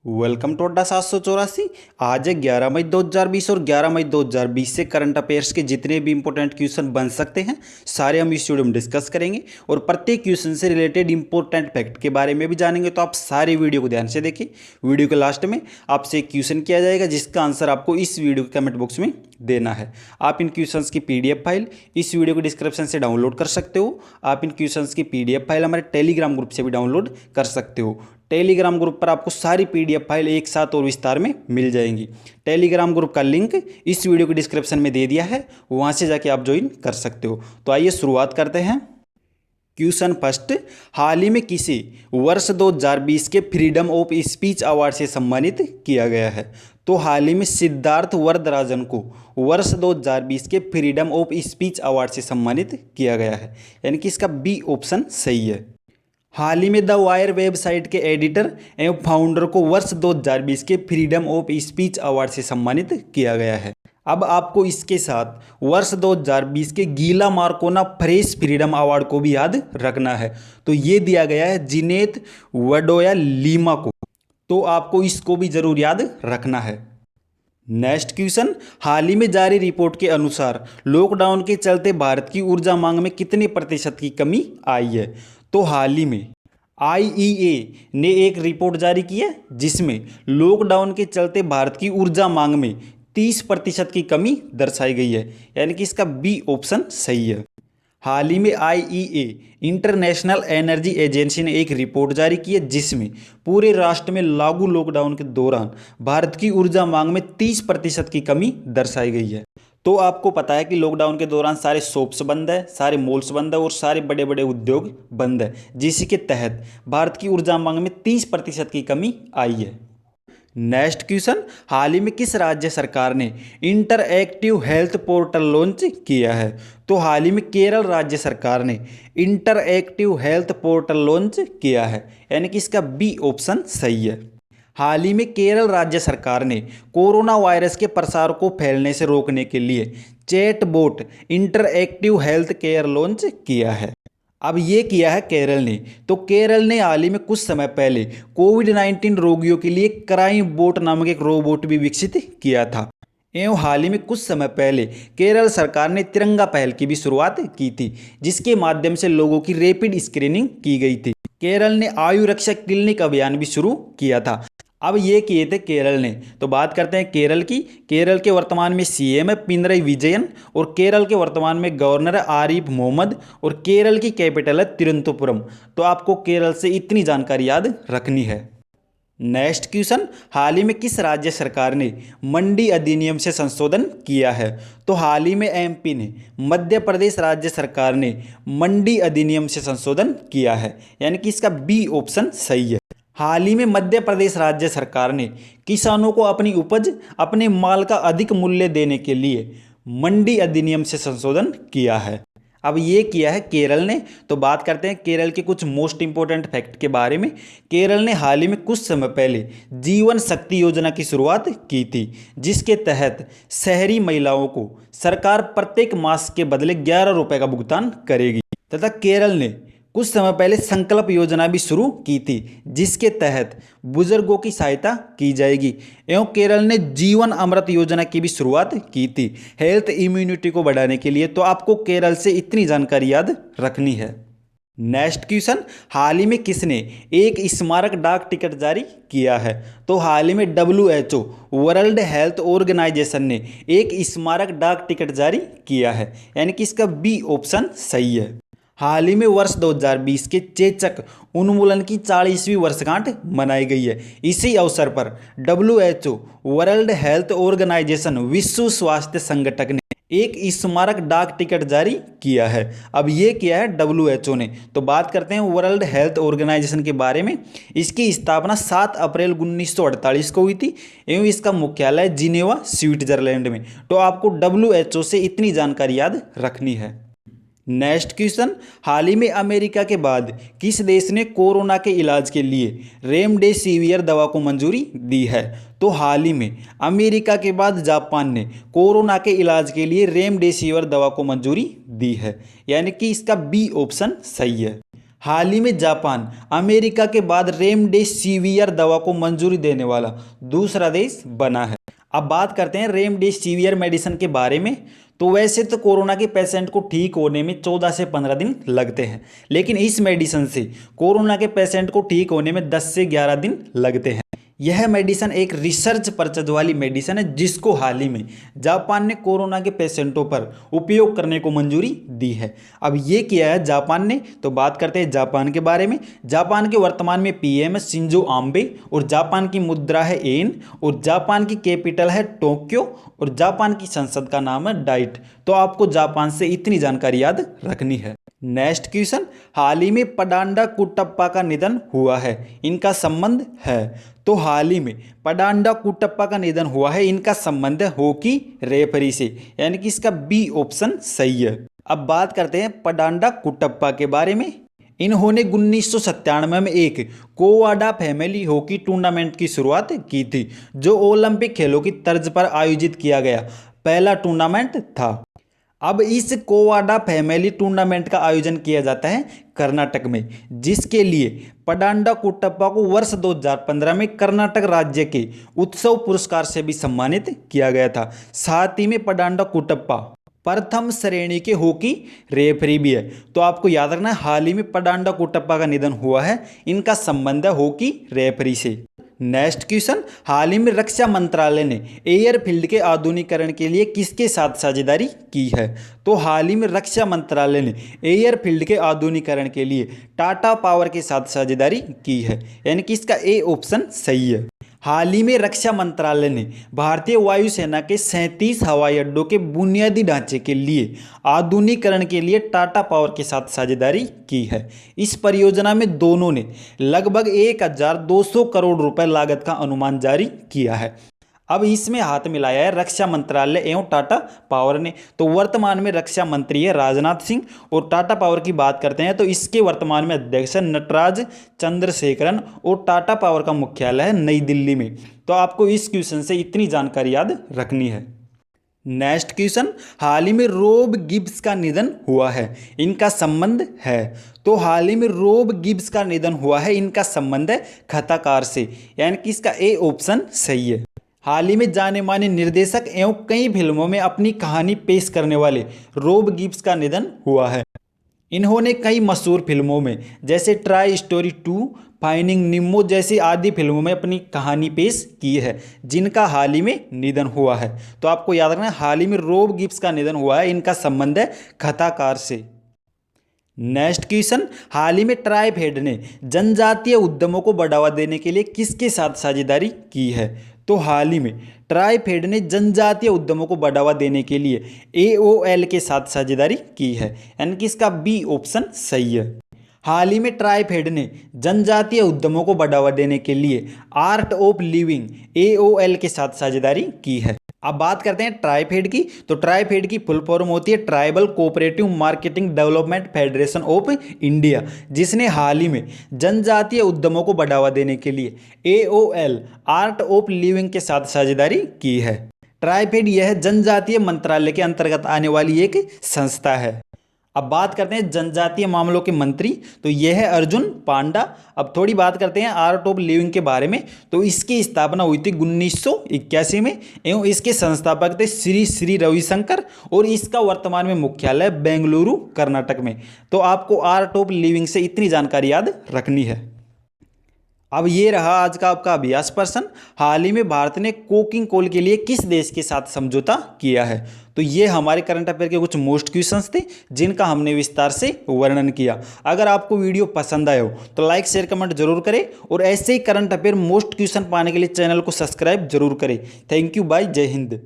Welcome to अड्डा 784। आज है 11 मई 2020 और 11 मई 2020 से करंट अफेयर्स के जितने भी इंपॉर्टेंट क्वेश्चन बन सकते हैं सारे हम इस वीडियो में डिस्कस करेंगे और प्रत्येक क्वेश्चन से रिलेटेड इंपॉर्टेंट फैक्ट के बारे में भी जानेंगे। तो आप सारी वीडियो को ध्यान से देखिए। वीडियो के लास्ट में आपसे एक क्वेश्चन किया जाएगा जिसका आंसर आपको इस वीडियो के कमेंट बॉक्स में देना है। आप इन क्वेश्चंस की पीडीएफ फाइल इस वीडियो के डिस्क्रिप्शन से डाउनलोड कर सकते हो। आप इन क्वेश्चंस की पीडीएफ फाइल हमारे टेलीग्राम ग्रुप से भी डाउनलोड कर सकते हो। टेलीग्राम ग्रुप पर आपको सारी पीडीएफ फाइल एक साथ और विस्तार में मिल जाएंगी। टेलीग्राम ग्रुप का लिंक इस वीडियो के डिस्क्रिप्शन में दे दिया है, वहां से जाके आप ज्वाइन कर सकते हो। तो आइए शुरुआत करते हैं। क्वेश्चन फर्स्ट, हाल ही में किसे वर्ष 2020 के फ्रीडम ऑफ स्पीच अवार्ड से सम्मानित किया गया है? तो हाल ही में सिद्धार्थ वरदराजन को वर्ष 2020 के फ्रीडम ऑफ स्पीच अवार्ड से सम्मानित किया गया है, यानी कि इसका बी ऑप्शन सही है। हाल ही में द वायर वेबसाइट के एडिटर एवं फाउंडर को वर्ष 2020 के फ्रीडम ऑफ स्पीच अवार्ड से सम्मानित किया गया है। अब आपको इसके साथ वर्ष 2020 के गीला मार्कोना फ्रेश फ्रीडम अवार्ड को भी याद रखना है। तो ये दिया गया है जिनेत वडोया लीमा को, तो आपको इसको भी जरूर याद रखना है। नेक्स्ट क्वेश्चन, हाल ही में जारी रिपोर्ट के अनुसार लॉकडाउन के चलते भारत की ऊर्जा मांग में कितने प्रतिशत की कमी आई है? तो हाल ही में आईईए ने एक रिपोर्ट जारी की है जिसमें लॉकडाउन के चलते भारत की ऊर्जा मांग में 30% की कमी दर्शाई गई है, यानी कि इसका बी ऑप्शन सही है। हाल ही में आईईए इंटरनेशनल एनर्जी एजेंसी ने एक रिपोर्ट जारी की है जिसमें पूरे राष्ट्र में लागू लॉकडाउन के दौरान भारत की ऊर्जा मांग में 30% की कमी दर्शाई गई है। तो आपको पता है कि लॉकडाउन के दौरान सारे शॉप्स बंद है, सारे मॉल्स बंद है और सारे बड़े बड़े उद्योग बंद है, जिसके तहत भारत की ऊर्जा मांग में 30% की कमी आई है। नेक्स्ट क्वेश्चन, हाल ही में किस राज्य सरकार ने इंटरएक्टिव हेल्थ पोर्टल लॉन्च किया है? तो हाल ही में केरल राज्य सरकार ने इंटरएक्टिव हेल्थ पोर्टल लॉन्च किया है, यानी कि इसका बी ऑप्शन सही है। हाल ही में केरल राज्य सरकार ने कोरोना वायरस के प्रसार को फैलने से रोकने के लिए chatbot interactive health care launch किया है। अब ये किया है केरल ने। तो केरल ने हाल ही में कुछ समय पहले कोविड-19 रोगियों के लिए क्राइम बोट नामक एक रोबोट भी विकसित किया था। एवं हाल ही में कुछ समय पहले केरल सरकार ने तिरंगा पहल की भी शुरुआत की थी, जिसके माध्यम से लोगों की रैपिड स्क्रीनिंग की गई थी। केरल ने आयु रक्षा क्लिनिक अभियान भी शुरू किया था। अब ये किए थे केरल ने। तो बात करते हैं केरल की। केरल के वर्तमान में सीएम है पिनरई विजयन और केरल के वर्तमान में गवर्नर है आरिफ मोहम्मद और केरल की कैपिटल है तिरुवनंतपुरम। तो आपको केरल से इतनी जानकारी याद रखनी है। नेक्स्ट क्वेश्चन, हाल ही में किस राज्य सरकार ने मंडी अधिनियम से संशोधन किया है? तो हाल ही में एमपी ने मध्य प्रदेश राज्य सरकार ने मंडी अधिनियम से संशोधन किया है, यानी कि इसका बी ऑप्शन सही है। हाल ही में मध्य प्रदेश राज्य सरकार ने किसानों को अपनी उपज, अपने माल का अधिक मूल्य देने के लिए मंडी अधिनियम से संशोधन किया है। अब ये किया है केरल ने। तो बात करते हैं केरल के कुछ मोस्ट इंपोर्टेंट फैक्ट के बारे में। केरल ने हाल ही में कुछ समय पहले जीवन शक्ति योजना की शुरुआत की थी, जिसके तहत शहरी महिलाओं को सरकार प्रत्येक मास के बदले 11 रुपये का भुगतान करेगी। तथा केरल ने कुछ समय पहले संकल्प योजना भी शुरू की थी, जिसके तहत बुजुर्गों की सहायता की जाएगी। एवं केरल ने जीवन अमृत योजना की भी शुरुआत की थी हेल्थ इम्यूनिटी को बढ़ाने के लिए। तो आपको केरल से इतनी जानकारी याद रखनी है। नेक्स्ट क्वेश्चन, हाल ही में किसने एक स्मारक डाक टिकट जारी किया है? तो हाल ही में WHO वर्ल्ड हेल्थ ऑर्गेनाइजेशन ने एक स्मारक डाक टिकट जारी किया है, यानी कि इसका बी ऑप्शन सही है। हाल ही में वर्ष 2020 के चेचक उन्मूलन की 40वीं वर्षगांठ मनाई गई है। इसी अवसर पर WHO वर्ल्ड हेल्थ ऑर्गेनाइजेशन विश्व स्वास्थ्य संगठन ने एक स्मारक डाक टिकट जारी किया है। अब ये किया है WHO ने। तो बात करते हैं वर्ल्ड हेल्थ ऑर्गेनाइजेशन के बारे में। इसकी स्थापना 7 अप्रैल 1948 को हुई थी एवं इसका मुख्यालय जिनेवा स्विट्जरलैंड में। तो आपको WHO से इतनी जानकारी याद रखनी है। नेक्स्ट क्वेश्चन, हाल ही में अमेरिका के बाद किस देश ने कोरोना के इलाज के लिए रेमडेसिवियर दवा को मंजूरी दी है? तो हाल ही में अमेरिका के बाद जापान ने कोरोना के इलाज के लिए रेमडेसिवियर दवा को मंजूरी दी है, यानी कि इसका बी ऑप्शन सही है। हाल ही में जापान अमेरिका के बाद रेमडेसिवियर दवा को मंजूरी देने वाला दूसरा देश बना है। अब बात करते हैं रेमडेसिवियर मेडिसिन के बारे में। तो वैसे तो कोरोना के पेशेंट को ठीक होने में 14 से 15 दिन लगते हैं, लेकिन इस मेडिसिन से कोरोना के पेशेंट को ठीक होने में 10 से 11 दिन लगते हैं। यह मेडिसिन एक रिसर्च परचेज वाली मेडिसिन है जिसको हाल ही में जापान ने कोरोना के पेशेंटों पर उपयोग करने को मंजूरी दी है। अब ये किया है जापान ने, तो बात करते हैं जापान के बारे में। जापान के वर्तमान में पीएम है शिंजो आबे और जापान की मुद्रा है येन और जापान की कैपिटल है टोक्यो और जापान की संसद का नाम है डाइट। तो आपको जापान से इतनी जानकारी याद रखनी है। नेक्स्ट क्वेश्चन, हाल ही में पडांडा कुट्टप्पा का निधन हुआ है, इनका संबंध है। तो हाल ही में पडांडा कुट्टप्पा का निधन हुआ है, इनका संबंध है हॉकी रेफरी से, यानी कि इसका बी ऑप्शन सही है। अब बात करते हैं पडांडा कुट्टप्पा के बारे में। इन्होंने 1997 में एक कोवाडा फैमिली हॉकी टूर्नामेंट की शुरुआत की थी, जो ओलंपिक खेलों की तर्ज पर आयोजित किया गया पहला टूर्नामेंट था। अब इस कोवाडा फैमिली टूर्नामेंट का आयोजन किया जाता है कर्नाटक में, जिसके लिए पडांडा कुट्टप्पा को वर्ष 2015 में कर्नाटक राज्य के उत्सव पुरस्कार से भी सम्मानित किया गया था। साथ ही में पडांडा कुट्टप्पा प्रथम श्रेणी के हॉकी रेफरी भी है। तो आपको याद रखना है, हाल ही में पडांडा कुट्टप्पा का निधन हुआ है, इनका संबंध है हॉकी रेफरी से। नेक्स्ट क्वेश्चन, हाल ही में रक्षा मंत्रालय ने एयरफील्ड के आधुनिकीकरण के लिए किसके साथ साझेदारी की है। तो हाल ही में रक्षा मंत्रालय ने एयरफील्ड के आधुनिकीकरण के लिए टाटा पावर के साथ साझेदारी की है, यानी कि इसका ए ऑप्शन सही है। हाल ही में रक्षा मंत्रालय ने भारतीय वायुसेना के 37 हवाई अड्डों के बुनियादी ढांचे के लिए आधुनिकीकरण के लिए टाटा पावर के साथ साझेदारी की है। इस परियोजना में दोनों ने लगभग 1200 करोड़ रुपए लागत का अनुमान जारी किया है। अब इसमें हाथ मिलाया है रक्षा मंत्रालय एवं टाटा पावर ने। तो वर्तमान में रक्षा मंत्री है राजनाथ सिंह और टाटा पावर की बात करते हैं तो इसके वर्तमान में अध्यक्ष है नटराज चंद्रशेखरन और टाटा पावर का मुख्यालय है नई दिल्ली में। तो आपको इस क्वेश्चन से इतनी जानकारी याद रखनी है। नेक्स्ट क्वेश्चन, हाल ही में रोब गिब्स का निधन हुआ है, इनका संबंध है। तो हाल ही में रोब गिब्स का निधन हुआ है, इनका संबंध है कथाकार से, यानी कि इसका ए ऑप्शन सही है। हाल ही में जाने माने निर्देशक एवं कई फिल्मों में अपनी कहानी पेश करने वाले रोब गिब्स का निधन हुआ है। इन्होंने कई मशहूर फिल्मों में जैसे टॉय स्टोरी 2, फाइंडिंग निमो जैसी आदि फिल्मों में अपनी कहानी पेश की है, जिनका हाल ही में निधन हुआ है। तो आपको याद रखना है, हाल ही में रोब गिब्स का निधन हुआ है, इनका संबंध है कथाकार से। नेक्स्ट क्वेश्चन, हाल ही में ट्राइफेड ने जनजातीय उद्यमों को बढ़ावा देने के लिए किसके साथ साझेदारी की है। तो हाल ही में ट्राइफेड ने जनजातीय उद्यमों को बढ़ावा देने के लिए AOL के साथ साझेदारी की है, यानी कि इसका बी ऑप्शन सही है। हाल ही में ट्राइफेड ने जनजातीय उद्यमों को बढ़ावा देने के लिए आर्ट ऑफ लिविंग AOL के साथ साझेदारी की है। अब बात करते हैं ट्राइफेड की। तो ट्राइफेड की फुल फॉर्म होती है tribal cooperative marketing development federation of India, जिसने हाल ही में जनजातीय उद्यमों को बढ़ावा देने के लिए AOL आर्ट ऑफ लिविंग के साथ साझेदारी की है। ट्राइफेड यह जनजातीय मंत्रालय के अंतर्गत आने वाली एक संस्था है। अब बात करते हैं जनजातीय मामलों के मंत्री, तो यह है अर्जुन पांडा। अब थोड़ी बात करते हैं आर्ट ऑफ लिविंग के बारे में। तो इसकी स्थापना हुई थी 1981 में एवं इसके संस्थापक थे श्री श्री रविशंकर और इसका वर्तमान में मुख्यालय बेंगलुरु कर्नाटक में। तो आपको आर्ट ऑफ लिविंग से इतनी जानकारी याद रखनी है। अब ये रहा आज का आपका अभ्यास प्रश्न, हाल ही में भारत ने कोकिंग कोल के लिए किस देश के साथ समझौता किया है। तो ये हमारे करंट अफेयर के कुछ मोस्ट क्वेश्चंस थे जिनका हमने विस्तार से वर्णन किया। अगर आपको वीडियो पसंद आया हो तो लाइक शेयर कमेंट जरूर करें और ऐसे ही करंट अफेयर मोस्ट क्वेश्चन पाने के लिए चैनल को सब्सक्राइब जरूर करें। थैंक यू, बाय, जय हिंद।